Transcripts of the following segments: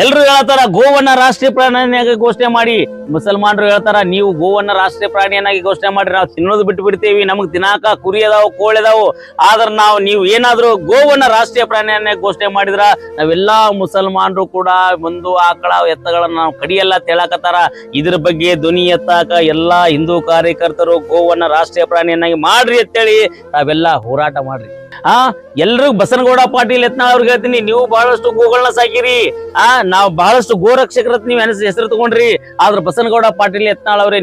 ಎಲ್ರು ಹೇಳ್ತಾರ ಗೋವನ್ನ ರಾಷ್ಟ್ರೀಯ ಪ್ರಾಣಿಯನ್ನಾಗಿ ಘೋಷಣೆ ಮಾಡಿ. ಮುಸಲ್ಮಾನರು ಹೇಳ್ತಾರ ನೀವು ಗೋವನ್ನ ರಾಷ್ಟ್ರೀಯ ಪ್ರಾಣಿಯನ್ನಾಗಿ ಘೋಷಣೆ ಮಾಡ್ರಿ, ನಾವು ತಿನ್ನೋದು ಬಿಟ್ಟು ಬಿಡ್ತೇವಿ, ನಮಗ್ ತಿನ್ನಾಕ ಕುರಿ ಅದಾವು ಕೋಳಿ ಅದಾವು, ಆದ್ರ ನೀವು ಏನಾದ್ರು ಗೋವನ್ನ ರಾಷ್ಟ್ರೀಯ ಪ್ರಾಣಿಯನ್ನಾಗಿ ಘೋಷಣೆ ಮಾಡಿದ್ರ ನಾವೆಲ್ಲಾ ಮುಸಲ್ಮಾನರು ಕೂಡ ಒಂದು ಆಕಳ ಎತ್ತಗಳನ್ನ ನಾವು ಕಡಿಯಲ್ಲ ಹೇಳಕತ್ತಾರ. ಇದ್ರ ಬಗ್ಗೆ ಧ್ವನಿ ಎತ್ತಾಕ ಎಲ್ಲಾ ಹಿಂದೂ ಕಾರ್ಯಕರ್ತರು ಗೋವನ್ನ ರಾಷ್ಟ್ರೀಯ ಪ್ರಾಣಿಯನ್ನಾಗಿ ಮಾಡ್ರಿ ಅಂತೇಳಿ ನಾವೆಲ್ಲಾ ಹೋರಾಟ ಮಾಡ್ರಿ. ಎಲ್ರು ಬಸನಗೌಡ ಪಾಟೀಲ್ ಯತ್ನಾಳ್ ಅವ್ರಿಗೆ ಹೇಳ್ತೀನಿ, ನೀವು ಬಹಳಷ್ಟು ಗೋಗಳನ್ನ ಸಾಕಿರಿ, ನಾವು ಬಹಳಷ್ಟು ಗೋರಕ್ಷಕರ ನೀವು ಹೆಸರು ತಗೊಂಡ್ರಿ. ಆದ್ರ ಬಸನಗೌಡ ಪಾಟೀಲ್ ಯತ್ನಾಳ್ ಅವ್ರೆ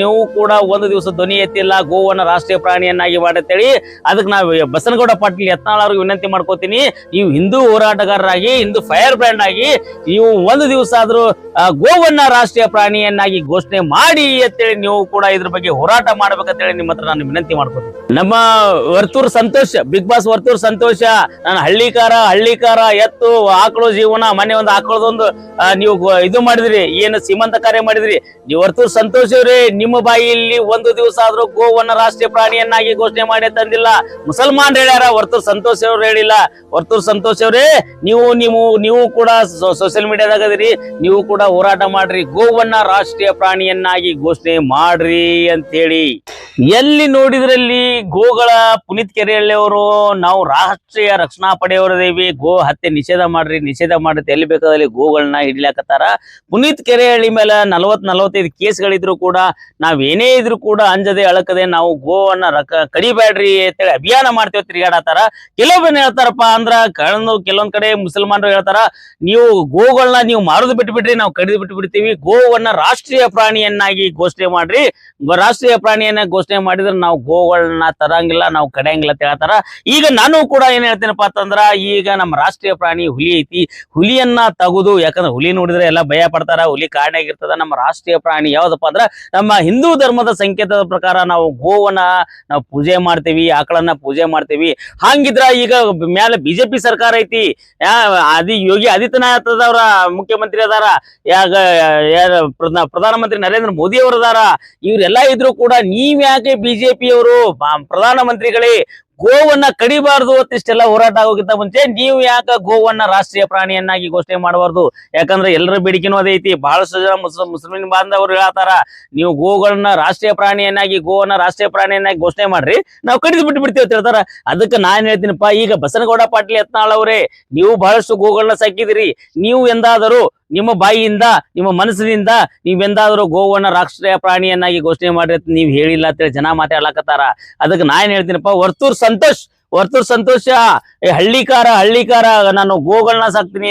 ನೀವು ಕೂಡ ಒಂದು ದಿವಸ ಧ್ವನಿ ಎತ್ತಿಲ್ಲ ಗೋವನ್ನ ರಾಷ್ಟ್ರೀಯ ಪ್ರಾಣಿಯನ್ನಾಗಿ ಮಾಡತ್ತೇಳಿ. ಅದಕ್ಕೆ ನಾವು ಬಸನಗೌಡ ಪಾಟೀಲ್ ಯತ್ನಾಳ್ ಅವ್ರಿಗೆ ವಿನಂತಿ ಮಾಡ್ಕೋತೀನಿ, ನೀವು ಹಿಂದೂ ಹೋರಾಟಗಾರರಾಗಿ ಹಿಂದೂ ಫೈರ್ ಬ್ರ್ಯಾಂಡ್ ಆಗಿ ನೀವು ಒಂದು ದಿವಸ ಆದ್ರೂ ಗೋವನ್ನ ರಾಷ್ಟ್ರೀಯ ಪ್ರಾಣಿಯನ್ನಾಗಿ ಘೋಷಣೆ ಮಾಡಿ ಅಂತೇಳಿ ನೀವು ಕೂಡ ಇದ್ರ ಬಗ್ಗೆ ಹೋರಾಟ ಮಾಡ್ಬೇಕಂತೇಳಿ ನಿಮ್ಮ ಹತ್ರ ನಾನು ವಿನಂತಿ ಮಾಡ್ಕೋತೀನಿ. ನಮ್ಮ ವರ್ತೂರ್ ಸಂತೋಷ್, ಬಿಗ್ ಬಾಸ್ ವರ್ತೂರ್ ಸಂತೋಷ, ನಾನು ಹಳ್ಳಿಕಾರ ಎತ್ತು ಆಕಳು ಜೀವನ, ಮೊನ್ನೆ ಒಂದು ಆಕಳದೊಂದು ನೀವು ಇದು ಮಾಡಿದ್ರಿ, ಏನು ಸೀಮಂತ ಕಾರ್ಯ ಮಾಡಿದ್ರಿ. ನೀವು ವರ್ತೂರ್ ಸಂತೋಷ್ ಅವ್ರೆ, ನಿಮ್ಮ ಬಾಯಿಯಲ್ಲಿ ಒಂದು ದಿವಸ ಆದ್ರೂ ಗೋವನ್ನ ರಾಷ್ಟ್ರೀಯ ಪ್ರಾಣಿಯನ್ನಾಗಿ ಘೋಷಣೆ ಮಾಡಿ ತಂದಿಲ್ಲ. ಮುಸಲ್ಮಾನ್ ಹೇಳ್ಯಾರ, ವರ್ತೂರ್ ಸಂತೋಷ್ ಅವ್ರು ಹೇಳಿಲ್ಲ. ವರ್ತೂರ್ ಸಂತೋಷ್ ಅವ್ರೆ, ನೀವು ಕೂಡ ಸೋಷಿಯಲ್ ಮೀಡಿಯಾದಾಗ ಅದೀರಿ, ನೀವು ಕೂಡ ಹೋರಾಟ ಮಾಡ್ರಿ, ಗೋವನ್ನ ರಾಷ್ಟ್ರೀಯ ಪ್ರಾಣಿಯನ್ನಾಗಿ ಘೋಷಣೆ ಮಾಡ್ರಿ ಅಂತೇಳಿ. ಎಲ್ಲಿ ನೋಡಿದ್ರಲ್ಲಿ ಗೋಗಳ ಪುನೀತ್ ಕೆರೆಹಳ್ಳಿ ಅವರು ನಾವು ರಾಷ್ಟ್ರೀಯ ರಕ್ಷಣಾ ಪಡೆಯವರದೇವಿ, ಗೋ ಹತ್ಯೆ ನಿಷೇಧ ಮಾಡ್ರಿ ಎಲ್ಲಿ ಬೇಕಾದಲ್ಲಿ ಗೋಗಳನ್ನ ಹಿಡ್ಲಾಕತ್ತಾರ. ಪುನೀತ್ ಕೆರೆಹಳ್ಳಿ ಮೇಲೆ 40-45 ಕೇಸ್ಗಳಿದ್ರು ಕೂಡ ನಾವೇನೇ ಇದ್ರು ಕೂಡ ಅಂಜದೆ ಅಳಕದೆ ನಾವು ಗೋವನ್ನ ಕಡಿಬೇಡ್ರಿ ಅಂತೇಳಿ ಅಭಿಯಾನ ಮಾಡ್ತೇವೆ ತಿರುಗಾಡತ್ತಾರ. ಕೆಲವೊಬ್ಬನ ಹೇಳ್ತಾರಪ್ಪ ಅಂದ್ರ ಕೆಲವೊಂದ್ ಕಡೆ ಮುಸಲ್ಮಾನರು ಹೇಳ್ತಾರ, ನೀವು ಗೋಗಳನ್ನ ನೀವು ಮಾರೋದು ಬಿಟ್ಬಿಡ್ರಿ, ನಾವು ಕಡಿದು ಬಿಟ್ಟು ಬಿಡ್ತೀವಿ, ಗೋವನ್ನ ರಾಷ್ಟ್ರೀಯ ಪ್ರಾಣಿಯನ್ನಾಗಿ ಘೋಷಣೆ ಮಾಡ್ರಿ, ರಾಷ್ಟ್ರೀಯ ಪ್ರಾಣಿಯನ್ನ ಘೋಷಣೆ ಮಾಡಿದ್ರೆ ನಾವು ಗೋಗಳನ್ನ ತರಂಗಿಲ್ಲ, ನಾವು ಕಡಿಯಂಗಿಲ್ಲ ಅಂತ ಹೇಳ್ತಾರ. ಈಗ ನಾನು ಕೂಡ ಏನ್ ಹೇಳ್ತೇನಪ್ಪ ಅಂತಂದ್ರ, ಈಗ ನಮ್ಮ ರಾಷ್ಟ್ರೀಯ ಪ್ರಾಣಿ ಹುಲಿ ಐತಿ, ಹುಲಿಯನ್ನ ತಗುದು, ಯಾಕಂದ್ರೆ ಹುಲಿ ನೋಡಿದ್ರೆ ಎಲ್ಲ ಭಯ ಪಡ್ತಾರ, ಹುಲಿ ಕಾರಣಾಗಿರ್ತದ. ನಮ್ಮ ರಾಷ್ಟ್ರೀಯ ಪ್ರಾಣಿ ಯಾವ್ದಪ್ಪ ಅಂದ್ರ ನಮ್ಮ ಹಿಂದೂ ಧರ್ಮದ ಸಂಕೇತದ ಪ್ರಕಾರ ನಾವು ಗೋವನ್ನ ನಾವು ಪೂಜೆ ಮಾಡ್ತೇವಿ, ಆಕಳನ್ನ ಪೂಜೆ ಮಾಡ್ತೇವಿ. ಹಂಗಿದ್ರ ಈಗ ಮ್ಯಾಲ ಬಿಜೆಪಿ ಸರ್ಕಾರ ಐತಿ, ಯೋಗಿ ಆದಿತ್ಯನಾಥ್ ಅವರ ಮುಖ್ಯಮಂತ್ರಿ ಅದಾರ, ಪ್ರಧಾನಮಂತ್ರಿ ನರೇಂದ್ರ ಮೋದಿ ಅವರು ಅದಾರ. ಇವ್ರೆಲ್ಲಾ ಇದ್ರು ಕೂಡ ನೀವ್ ಯಾಕೆ ಬಿಜೆಪಿಯವರು ಪ್ರಧಾನಮಂತ್ರಿಗಳೇ ಗೋವನ್ನ ಕಡಿಬಾರ್ದು ಇಷ್ಟೆಲ್ಲ ಹೋರಾಟ ಆಗೋಕ್ಕಿಂತ ಮುಂಚೆ ನೀವು ಯಾಕೆ ಗೋವನ್ನ ರಾಷ್ಟ್ರೀಯ ಪ್ರಾಣಿಯನ್ನಾಗಿ ಘೋಷಣೆ ಮಾಡಬಾರ್ದು? ಯಾಕಂದ್ರೆ ಎಲ್ಲರ ಬೇಡಿಕೆನೂ ಅದೈತಿ. ಬಹಳಷ್ಟು ಜನ ಮುಸ್ಲಿಂ ಬಾಂಧವರು ಹೇಳ್ತಾರ, ನೀವು ಗೋವನ್ನ ರಾಷ್ಟ್ರೀಯ ಪ್ರಾಣಿಯನ್ನಾಗಿ ಘೋಷಣೆ ಮಾಡ್ರಿ, ನಾವು ಕಡಿದು ಬಿಟ್ಟು ಬಿಡ್ತೀವಿ ಅಂತ ಹೇಳ್ತಾರ. ಅದಕ್ಕೆ ನಾನ್ ಹೇಳ್ತೀನಪ್ಪ, ಈಗ ಬಸನಗೌಡ ಪಾಟೀಲ್ ಯತ್ನಾಳ್ ಅವರೇ, ನೀವು ಬಹಳಷ್ಟು ಗೋಗಳನ್ನ ಸಾಕಿದಿರಿ, ನೀವು ಎಂದಾದರೂ ನಿಮ್ಮ ಬಾಯಿಯಿಂದ ನಿಮ್ಮ ಮನಸ್ಸಿನಿಂದ ನೀವೆಂದಾದ್ರೂ ಗೋವನ್ನ ರಾಷ್ಟ್ರೀಯ ಪ್ರಾಣಿಯನ್ನಾಗಿ ಘೋಷಣೆ ಮಾಡ್ರಿ ಅಂತ ನೀವು ಹೇಳಿಲ್ಲ ಅಂತೇಳಿ ಜನ ಮಾತಾಡ್ಲಾಕತ್ತಾರ. ಅದಕ್ಕೆ ನಾನ್ ಹೇಳ್ತೀನಪ್ಪ, ವರ್ತೂರ್ ಸಂತೋಷ ಹಳ್ಳಿಕಾರ ನಾನು ಗೋಗಳನ್ನ ಸಾಕ್ತೀನಿ,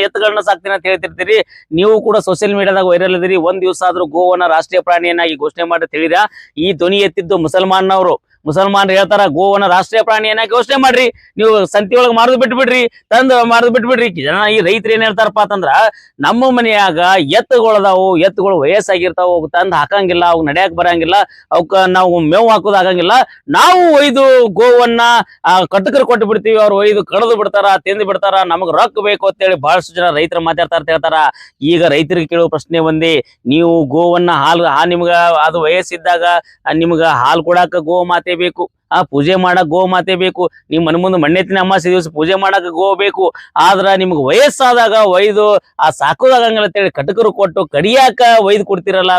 ಎತ್ತುಗಳನ್ನ ಸಾಕ್ತೀನಿ ಅಂತ ಹೇಳ್ತಿರ್ತೀರಿ. ನೀವು ಕೂಡ ಸೋಷಿಯಲ್ ಮೀಡಿಯಾದಾಗ ವೈರಲ್ ಇದ್ದೀರಿ, ಒಂದ್ ದಿವಸ ಆದ್ರೂ ಗೋವನ್ನ ರಾಷ್ಟ್ರೀಯ ಪ್ರಾಣಿಯನ್ನಾಗಿ ಘೋಷಣೆ ಮಾಡಿ ಅಂತ ಹೇಳಿರ. ಈ ಧ್ವನಿ ಎತ್ತಿದ್ದು ಮುಸಲ್ಮಾನರು ಹೇಳ್ತಾರ, ಗೋವನ್ನ ರಾಷ್ಟ್ರೀಯ ಪ್ರಾಣಿಯನ್ನಾಗಿ ಘೋಷಣೆ ಮಾಡ್ರಿ, ನೀವು ಸಂತಿ ಒಳಗೆ ಮಾರದು ಬಿಟ್ಬಿಡ್ರಿ, ಮಾರದು ಬಿಟ್ಬಿಡ್ರಿ. ಜನ ಈ ರೈತರು ಏನ್ ಹೇಳ್ತಾರಪ್ಪ ಅಂತಂದ್ರ, ನಮ್ಮ ಮನೆಯಾಗ ಎತ್ತುಗಳು ವಯಸ್ಸಾಗಿರ್ತಾವ, ತಂದ್ ಹಾಕಂಗಿಲ್ಲ, ಅವ್ ನಡ್ಯಾಕ್ ಬರಂಗಿಲ್ಲ, ಅವಕ್ಕ ನಾವು ಮೇವು ಹಾಕೋದು ಆಗಂಗಿಲ್ಲ, ನಾವು ಒಯ್ದು ಗೋವನ್ನ ಕಟಕರು ಕೊಟ್ಟು ಬಿಡ್ತೀವಿ, ಅವ್ರು ಒಯ್ದು ಕಡದು ಬಿಡ್ತಾರ, ತಿಂದು ಬಿಡ್ತಾರ, ನಮಗ್ ರೊಕ್ಕ ಬೇಕು ಅಂತೇಳಿ ಬಹಳಷ್ಟು ಜನ ರೈತರು ಮಾತಾಡ್ತಾರ ಹೇಳ್ತಾರ. ಈಗ ರೈತರಿಗೆ ಕೇಳುವ ಪ್ರಶ್ನೆ ಒಂದೇ, ನೀವು ಗೋವನ್ನ ನಿಮ್ಗ ಅದು ವಯಸ್ಸಿದ್ದಾಗ ನಿಮ್ಗ ಹಾಲು ಕೊಡಾಕ ಗೋ ಮಾತೆ ಬೇಕು, ಪೂಜೆ ಮಾಡಕ್ ಗೋ ಮಾತೆ ಬೇಕು, ನಿಮ್ ಮನೆ ಮುಂದೆ ಮಣ್ಣೆತ್ತಿನ ಅಮಾವಾಸ್ಯೆ ದಿವಸ ಪೂಜೆ ಮಾಡಕ್ ಗೋ ಬೇಕು. ಆದ್ರ ನಿಮ್ಗೆ ವಯಸ್ಸಾದಾಗ ಒಯ್ದು ಸಾಕೋದಾಗಂಗಿಲ್ಲ ಅಂತೇಳಿ ಕಟಕರು ಕೊಟ್ಟು ಕಡಿಯಾಕ ಒಯ್ದು ಕೊಡ್ತಿರಲ್ಲ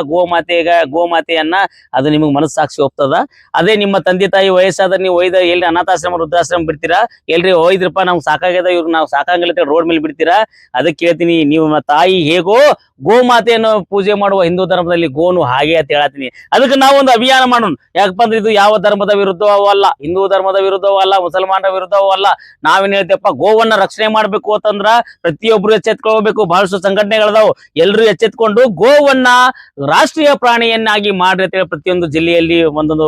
ಗೋಮಾತೆಯನ್ನ, ಅದು ನಿಮಗ್ ಮನಸ್ಸಾಕ್ಷಿ ಒಪ್ತದ? ಅದೇ ನಿಮ್ಮ ತಂದೆ ತಾಯಿ ವಯಸ್ಸಾದ ನೀವು ಒಯ್ದ ಎಲ್ಲಿ ಅನಾಥಾಶ್ರಮ ವೃದ್ಧಾಶ್ರಮ ಬಿಡ್ತೀರಾ? ಎಲ್ರಿ ಒಯ್ದ್ರಪ್ಪ ನಮ್ಗೆ ಸಾಕಾಗ್ಯದ, ಇವ್ರಿಗೆ ನಾವು ಸಾಕಂಗಿಲ್ಲ ಅಂತೇಳಿ ರೋಡ್ ಮೇಲೆ ಬಿಡ್ತೀರಾ? ಅದಕ್ಕೆ ಕೇಳ್ತೀನಿ, ನೀವು ತಾಯಿ ಹೇಗೋ ಗೋಮಾತೆಯನ್ನು ಪೂಜೆ ಮಾಡುವ ಹಿಂದೂ ಧರ್ಮದಲ್ಲಿ ಗೋನು ಹಾಗೆ ಅಂತ ಹೇಳತ್ತೀನಿ. ಅದಕ್ಕೆ ನಾವೊಂದು ಅಭಿಯಾನ ಮಾಡೋಣ. ಯಾಕಪ್ಪ ಅಂದ್ರೆ ಇದು ಯಾವ ಧರ್ಮದ ವಿರುದ್ಧವೂ ಅಲ್ಲ, ಹಿಂದೂ ಧರ್ಮದ ವಿರುದ್ಧವೂ ಅಲ್ಲ, ಮುಸಲ್ಮಾನರ ವಿರುದ್ಧವೂ ಅಲ್ಲ. ನಾವೇನ್ ಹೇಳ್ತೇವಪ್ಪ, ಗೋವನ್ನ ರಕ್ಷಣೆ ಮಾಡ್ಬೇಕು ಅಂತಂದ್ರ ಪ್ರತಿಯೊಬ್ರು ಎಚ್ಚೆತ್ಕೊಳ್ಬೇಕು. ಬಹಳಷ್ಟು ಸಂಘಟನೆಗಳದಾವು, ಎಲ್ರು ಎಚ್ಚೆತ್ಕೊಂಡು ಗೋವನ್ನ ರಾಷ್ಟ್ರೀಯ ಪ್ರಾಣಿಯನ್ನಾಗಿ ಮಾಡ್ರಿ ಅಂತೇಳಿ ಪ್ರತಿಯೊಂದು ಜಿಲ್ಲೆಯಲ್ಲಿ ಒಂದೊಂದು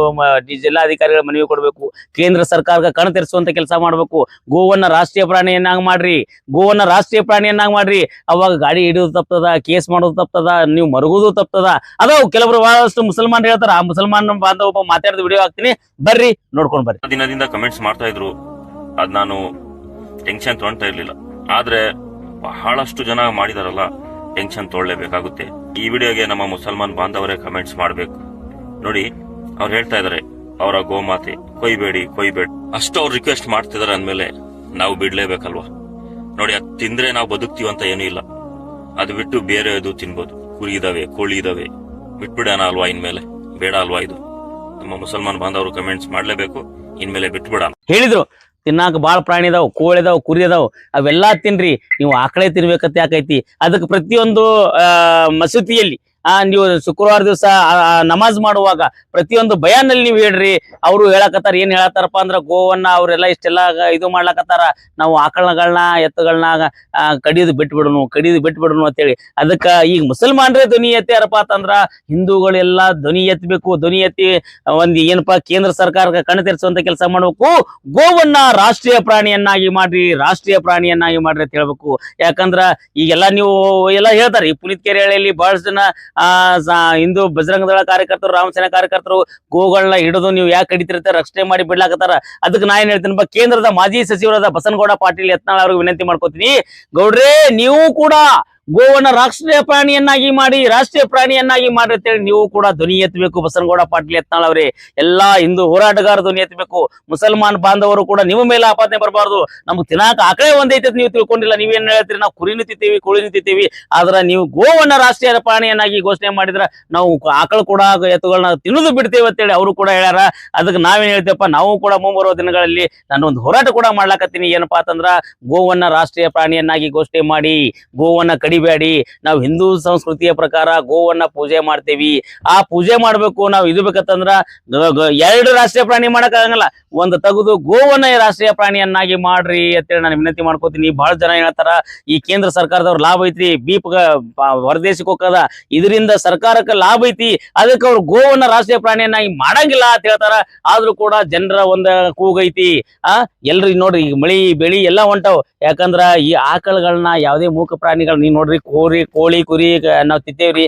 ಜಿಲ್ಲಾಧಿಕಾರಿಗಳ ಮನವಿ ಕೊಡ್ಬೇಕು. ಕೇಂದ್ರ ಸರ್ಕಾರಕ್ಕೆ ಕಣ್ ತೆರೆಸುವಂತ ಕೆಲಸ ಮಾಡ್ಬೇಕು. ಗೋವನ್ನ ರಾಷ್ಟ್ರೀಯ ಪ್ರಾಣಿಯನ್ನಾಗಿ ಮಾಡ್ರಿ. ಅವಾಗ ಗಾಡಿ ಹಿಡಿಯೋದು ತಪ್ತದ, ಕೇಸ್ ಮಾಡೋದು ತಪ್ತದ, ನೀವು ಮರುಗುದು ತಪ್ತದ. ಅದಾವ್ ಕೆಲವರು ಬಹಳಷ್ಟು ಮುಸಲ್ಮಾನ್ ಹೇಳ್ತಾರ. ಆ ಮುಸಲ್ಮಾನ್ ಬಾಂಧವ ಮಾತಾಡಿದ ವಿಡಿಯೋ ಹಾಕ್ತೀನಿ, ಬರ್ರಿ ನೋಡ್ಕೊಂಡ್ ಬರ್ರಿ. ದಿನದಿಂದ ಕಮೆಂಟ್ಸ್ ಮಾಡ್ತಾ ಇದ್ರು, ಅದ್ ನಾನು ಟೆನ್ಷನ್ ತೊಗೊಳ್ತಾ ಇರ್ಲಿಲ್ಲ. ಆದ್ರೆ ಬಹಳಷ್ಟು ಜನ ಮಾಡಿದಾರಲ್ಲ, ಟೆನ್ಷನ್ ತೊಗೊಳ್ಳೇಬೇಕಾಗುತ್ತೆ. ಈ ವಿಡಿಯೋಗೆ ನಮ್ಮ ಮುಸಲ್ಮಾನ್ ಬಾಂಧವರೇ ಕಮೆಂಟ್ಸ್ ಮಾಡ್ಬೇಕು. ನೋಡಿ, ಅವ್ರು ಹೇಳ್ತಾ ಇದಾರೆ, ಅವರ ಗೋಮಾತೆ ಕೊಯ್ಬೇಡಿ. ಅಷ್ಟು ಅವ್ರು ರಿಕ್ವೆಸ್ಟ್ ಮಾಡ್ತಿದಾರೆ ಅಂದ್ಮೇಲೆ ನಾವು ಬಿಡ್ಲೇಬೇಕಲ್ವಾ? ನೋಡಿ, ಅದ್ ತಿಂದ್ರೆ ನಾವು ಬದುಕ್ತೀವಂತ ಏನೂ ಇಲ್ಲ. ಅದು ಬಿಟ್ಟು ಬೇರೆ ಅದು ತಿನ್ಬೋದು. ಕುರಿ ಇದಾವೆ, ಕೋಳಿ ಇದಾವೆ, ಬಿಟ್ಬಿಡೋಣ ಅಲ್ವಾ ಇನ್ಮೇಲೆ? ಬೇಡ ಅಲ್ವಾ ಇದು? ನಮ್ಮ ಮುಸಲ್ಮಾನ್ ಬಾಂಧವರು ಕಮೆಂಟ್ಸ್ ಮಾಡ್ಲೇಬೇಕು, ಇನ್ಮೇಲೆ ಬಿಟ್ಬಿಡೋಣ. ಹೇಳಿದ್ರು ತಿನ್ನಾಕ ಬಾಳ ಪ್ರಾಣಿ ಇದಾವ್, ಕೋಳಿ ಇದಾವ್, ಕುರಿ ಇದಾವ್, ಅವೆಲ್ಲಾ ತಿನ್ರಿ, ನೀವು ಆಕಳೆ ತಿನ್ಬೇಕಂತ ಯಾಕೈತಿ? ಅದಕ್ಕೆ ಪ್ರತಿಯೊಂದು ಮಸೂತಿಯಲ್ಲಿ ನೀವು ಶುಕ್ರವಾರ ದಿವಸ ನಮಾಜ್ ಮಾಡುವಾಗ ಪ್ರತಿಯೊಂದು ಬಯಾನಲ್ಲಿ ನೀವು ಹೇಳ್ರಿ. ಅವರು ಹೇಳಕತ್ತಾರ, ಏನ್ ಹೇಳತ್ತಾರಪ್ಪ ಅಂದ್ರ ಗೋವನ್ನ ಅವ್ರೆಲ್ಲ ಇಷ್ಟೆಲ್ಲ ಇದು ಮಾಡ್ಲಕತ್ತಾರ, ನಾವು ಆಕಳಗಳನ್ನ ಎತ್ತುಗಳನ್ನ ಕಡಿಯೋದು ಬಿಟ್ಬಿಡೋನು ಅಂತೇಳಿ. ಅದಕ್ಕ ಈಗ ಮುಸಲ್ಮಾನ್ರೇ ಧ್ವನಿ ಎತ್ತಾರಪ್ಪ ಅಂತಂದ್ರ ಹಿಂದೂಗಳೆಲ್ಲಾ ಧ್ವನಿ ಎತ್ತಬೇಕು. ಧ್ವನಿ ಎತ್ತಿ ಒಂದ್ ಏನಪ್ಪಾ ಕೇಂದ್ರ ಸರ್ಕಾರಕ್ಕೆ ಕಣ್ಣು ತೆರೆಸುವಂತ ಕೆಲಸ ಮಾಡ್ಬೇಕು. ಗೋವನ್ನ ರಾಷ್ಟ್ರೀಯ ಪ್ರಾಣಿಯನ್ನಾಗಿ ಮಾಡ್ರಿ ಅಂತ ಹೇಳ್ಬೇಕು. ಯಾಕಂದ್ರ ಈಗೆಲ್ಲಾ ನೀವು ಎಲ್ಲ ಹೇಳ್ತಾರೆ, ಈ ಪುನೀತ್ ಕೆರೆಹಳ್ಳಿಯಲ್ಲಿ ಬಹಳಷ್ಟು ಜನ ಹಿಂದೂ ಬಜರಂಗ ದಳ ಕಾರ್ಯಕರ್ತರು, ರಾಮಸೇನಾ ಕಾರ್ಯಕರ್ತರು ಗೋಗಳನ್ನ ಹಿಡಿದು ನೀವು ಯಾಕೆ ಕಡಿತಿರ್ತಾರೆ, ರಕ್ಷಣೆ ಮಾಡಿ ಬಿಡ್ಲಾಕತ್ತಾರ. ಅದಕ್ಕೆ ನಾ ಏನ್ ಹೇಳ್ತೀನಿ, ಕೇಂದ್ರದ ಮಾಜಿ ಸಚಿವರಾದ ಬಸನಗೌಡ ಪಾಟೀಲ್ ಯತ್ನಾಳ್ ಅವ್ರಿಗೆ ವಿನಂತಿ ಮಾಡ್ಕೋತೀನಿ, ಗೌಡ್ರೆ ನೀವು ಕೂಡ ಗೋವನ್ನ ರಾಷ್ಟ್ರೀಯ ಪ್ರಾಣಿಯನ್ನಾಗಿ ಮಾಡಿ ಅಂತೇಳಿ ನೀವು ಕೂಡ ಧ್ವನಿ ಎತ್ತಬೇಕು. ಬಸನಗೌಡ ಪಾಟೀಲ್ ಯತ್ನಾಳ್ ಅವರೇ, ಎಲ್ಲಾ ಹಿಂದೂ ಹೋರಾಟಗಾರ ಧ್ವನಿ ಎತ್ತಬೇಕು. ಮುಸಲ್ಮಾನ್ ಬಾಂಧವರು ಕೂಡ ನಿಮ್ಮ ಮೇಲೆ ಆಪಾದನೆ ಬರಬಾರ್ದು. ನಮ್ಗೆ ತಿನ್ನಾಕ ಆಕಳೆ ಒಂದೈತೆ ನೀವು ತಿಳ್ಕೊಂಡಿಲ್ಲ. ನೀವೇನ್ ಹೇಳ್ತೀರಿ, ನಾವು ಕುರಿ ನಿಂತಿದ್ದೀವಿ, ಕೋಳಿ ನಿಂತಿದ್ದೀವಿ, ಆದ್ರ ನೀವು ಗೋವನ್ನ ರಾಷ್ಟ್ರೀಯ ಪ್ರಾಣಿಯನ್ನಾಗಿ ಘೋಷಣೆ ಮಾಡಿದ್ರ ನಾವು ಆಕಳು ಕೂಡ ಎತ್ತುಗಳನ್ನ ತಿನ್ನೋದು ಬಿಡ್ತೇವೆ ಅಂತೇಳಿ ಅವರು ಕೂಡ ಹೇಳ್ಯಾರ. ಅದಕ್ಕೆ ನಾವೇನ್ ಹೇಳ್ತೇವಪ್ಪ, ನಾವು ಕೂಡ ಮುಂಬರುವ ದಿನಗಳಲ್ಲಿ ನಾನು ಒಂದು ಹೋರಾಟ ಕೂಡ ಮಾಡ್ಲಾಕತ್ತೀನಿ. ಏನಪ್ಪಾ ಅಂತಂದ್ರ ಗೋವನ್ನ ರಾಷ್ಟ್ರೀಯ ಪ್ರಾಣಿಯನ್ನಾಗಿ ಘೋಷಣೆ ಮಾಡಿ, ಗೋವನ್ನ ಕಡಿಬೇಡಿ. ನಾವು ಹಿಂದೂ ಸಂಸ್ಕೃತಿಯ ಪ್ರಕಾರ ಗೋವನ್ನ ಪೂಜೆ ಮಾಡ್ತೇವಿ. ಆ ಪೂಜೆ ಮಾಡ್ಬೇಕು. ನಾವು ಇದು ಬೇಕಂತಂದ್ರ ಎರಡು ರಾಷ್ಟ್ರೀಯ ಪ್ರಾಣಿ ಮಾಡಕ್ ಆಗಲ್ಲ, ಒಂದು ತೆಗೆದು ಗೋವನ್ನ ರಾಷ್ಟ್ರೀಯ ಪ್ರಾಣಿಯನ್ನಾಗಿ ಮಾಡ್ರಿ ಅಂತೇಳಿ ನಾನು ವಿನಂತಿ ಮಾಡ್ಕೋತೀನಿ. ಬಹಳ ಜನ ಹೇಳ್ತಾರ ಈ ಕೇಂದ್ರ ಸರ್ಕಾರದವ್ರ ಲಾಭ ಐತ್ರಿ, ಬೀಪ್ ಹೊರದೇಶಕ್ಕೆ ಹೋಗದ, ಇದರಿಂದ ಸರ್ಕಾರಕ್ಕೆ ಲಾಭ ಐತಿ, ಅದಕ್ಕೆ ಅವ್ರು ಗೋವನ್ನ ರಾಷ್ಟ್ರೀಯ ಪ್ರಾಣಿಯನ್ನಾಗಿ ಮಾಡಂಗಿಲ್ಲ ಅಂತ ಹೇಳ್ತಾರ. ಆದ್ರೂ ಕೂಡ ಜನರ ಒಂದ ಕೂಗೈತಿ. ಎಲ್ರಿ ನೋಡ್ರಿ, ಈಗ ಮಳಿ ಬೆಳಿ ಎಲ್ಲಾ ಹೊಂಟಾವ್. ಯಾಕಂದ್ರ ಈ ಆಕಳಗಳನ್ನ ಯಾವುದೇ ಮೂಕ ಪ್ರಾಣಿಗಳು ನೀವು ನೋಡ್ರಿ, ಕೋಳಿ ಕುರಿ ನಾವ್ ತಿಂತೇವ್ರಿ.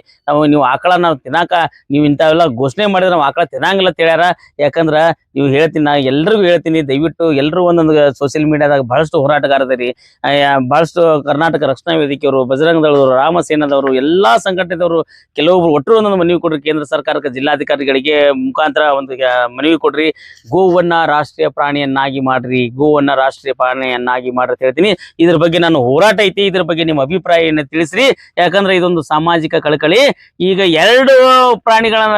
ನೀವು ಆಕಳ ನಾವು ತಿನ್ನಾಕ ನೀವು ಇಂಥವೆಲ್ಲ ಘೋಷಣೆ ಮಾಡಿದ್ರೆ ನಾವು ಆಕಳ ತಿನ್ನಂಗಿಲ್ಲ ಅಂತ ಹೇಳ್ಯಾರ. ಯಾಕಂದ್ರ ನೀವು ಹೇಳ್ತೀನಿ, ನಾ ಎಲ್ರಿಗೂ ಹೇಳ್ತೀನಿ, ದಯವಿಟ್ಟು ಎಲ್ರು ಒಂದೊಂದು ಸೋಷಿಯಲ್ ಮೀಡಿಯಾದಾಗ ಬಹಳಷ್ಟು ಹೋರಾಟಗಾರದರಿ, ಬಹಳಷ್ಟು ಕರ್ನಾಟಕ ರಕ್ಷಣಾ ವೇದಿಕೆಯವರು, ಬಜರಂಗ ದಳದವರು, ರಾಮಸೇನಾದವರು, ಎಲ್ಲಾ ಸಂಘಟನೆದವರು ಕೆಲವೊಬ್ರು ಒಟ್ಟರು ಒಂದೊಂದು ಮನವಿ ಕೊಡ್ರಿ. ಕೇಂದ್ರ ಸರ್ಕಾರಕ್ಕೆ, ಜಿಲ್ಲಾಧಿಕಾರಿಗಳಿಗೆ ಮುಖಾಂತರ ಒಂದು ಮನವಿ ಕೊಡ್ರಿ. ಗೋವನ್ನ ರಾಷ್ಟ್ರೀಯ ಪ್ರಾಣಿಯನ್ನಾಗಿ ಮಾಡ್ರಿ ಅಂತ ಹೇಳ್ತೀನಿ. ಇದ್ರ ಬಗ್ಗೆ ನಾನು ಹೋರಾಟ ಐತಿ, ಇದ್ರ ಬಗ್ಗೆ ನಿಮ್ಮ ಅಭಿಪ್ರಾಯ ತಿಳಿಸ್ರಿ. ಯಾಕಂದ್ರೆ ಇದೊಂದು ಸಾಮಾಜಿಕ ಕಳಕಳಿ. ಈಗ ಎರಡು ಪ್ರಾಣಿಗಳನ್ನ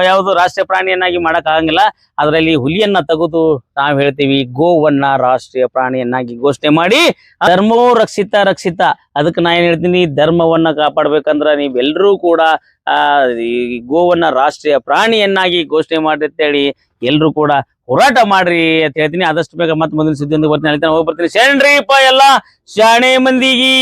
ಯಾವುದು ರಾಷ್ಟ್ರೀಯ ಪ್ರಾಣಿಯನ್ನಾಗಿ ಮಾಡಕ್ ಆಗಂಗಿಲ್ಲ. ಅದರಲ್ಲಿ ಹುಲಿಯನ್ನ ತೆಗೆದು ನಾವ್ ಹೇಳ್ತೀವಿ ಗೋವನ್ನ ರಾಷ್ಟ್ರೀಯ ಪ್ರಾಣಿಯನ್ನಾಗಿ ಘೋಷಣೆ ಮಾಡಿ. ಧರ್ಮೋ ರಕ್ಷಿತ. ಅದಕ್ಕೆ ನಾ ಏನ್ ಹೇಳ್ತೀನಿ, ಧರ್ಮವನ್ನ ಕಾಪಾಡ್ಬೇಕಂದ್ರ ನೀವೆಲ್ಲರೂ ಕೂಡ ಈ ಗೋವನ್ನ ರಾಷ್ಟ್ರೀಯ ಪ್ರಾಣಿಯನ್ನಾಗಿ ಘೋಷಣೆ ಮಾಡಿ ಅಂತೇಳಿ ಎಲ್ರು ಕೂಡ ಹೋರಾಟ ಮಾಡ್ರಿ ಅಂತ ಹೇಳ್ತೀನಿ. ಆದಷ್ಟು ಬೇಗ ಮತ್ತೆ ಮುಂದಿನ ಸುದ್ದಿಯೊಂದು ಬರ್ತೀನಿ. ಹೋಗಿ ಬರ್ತೀನಿ. ಶರಣ್ರಿಪ್ಪ ಎಲ್ಲ ಶಾಣೆ ಮಂದಿಗಿ.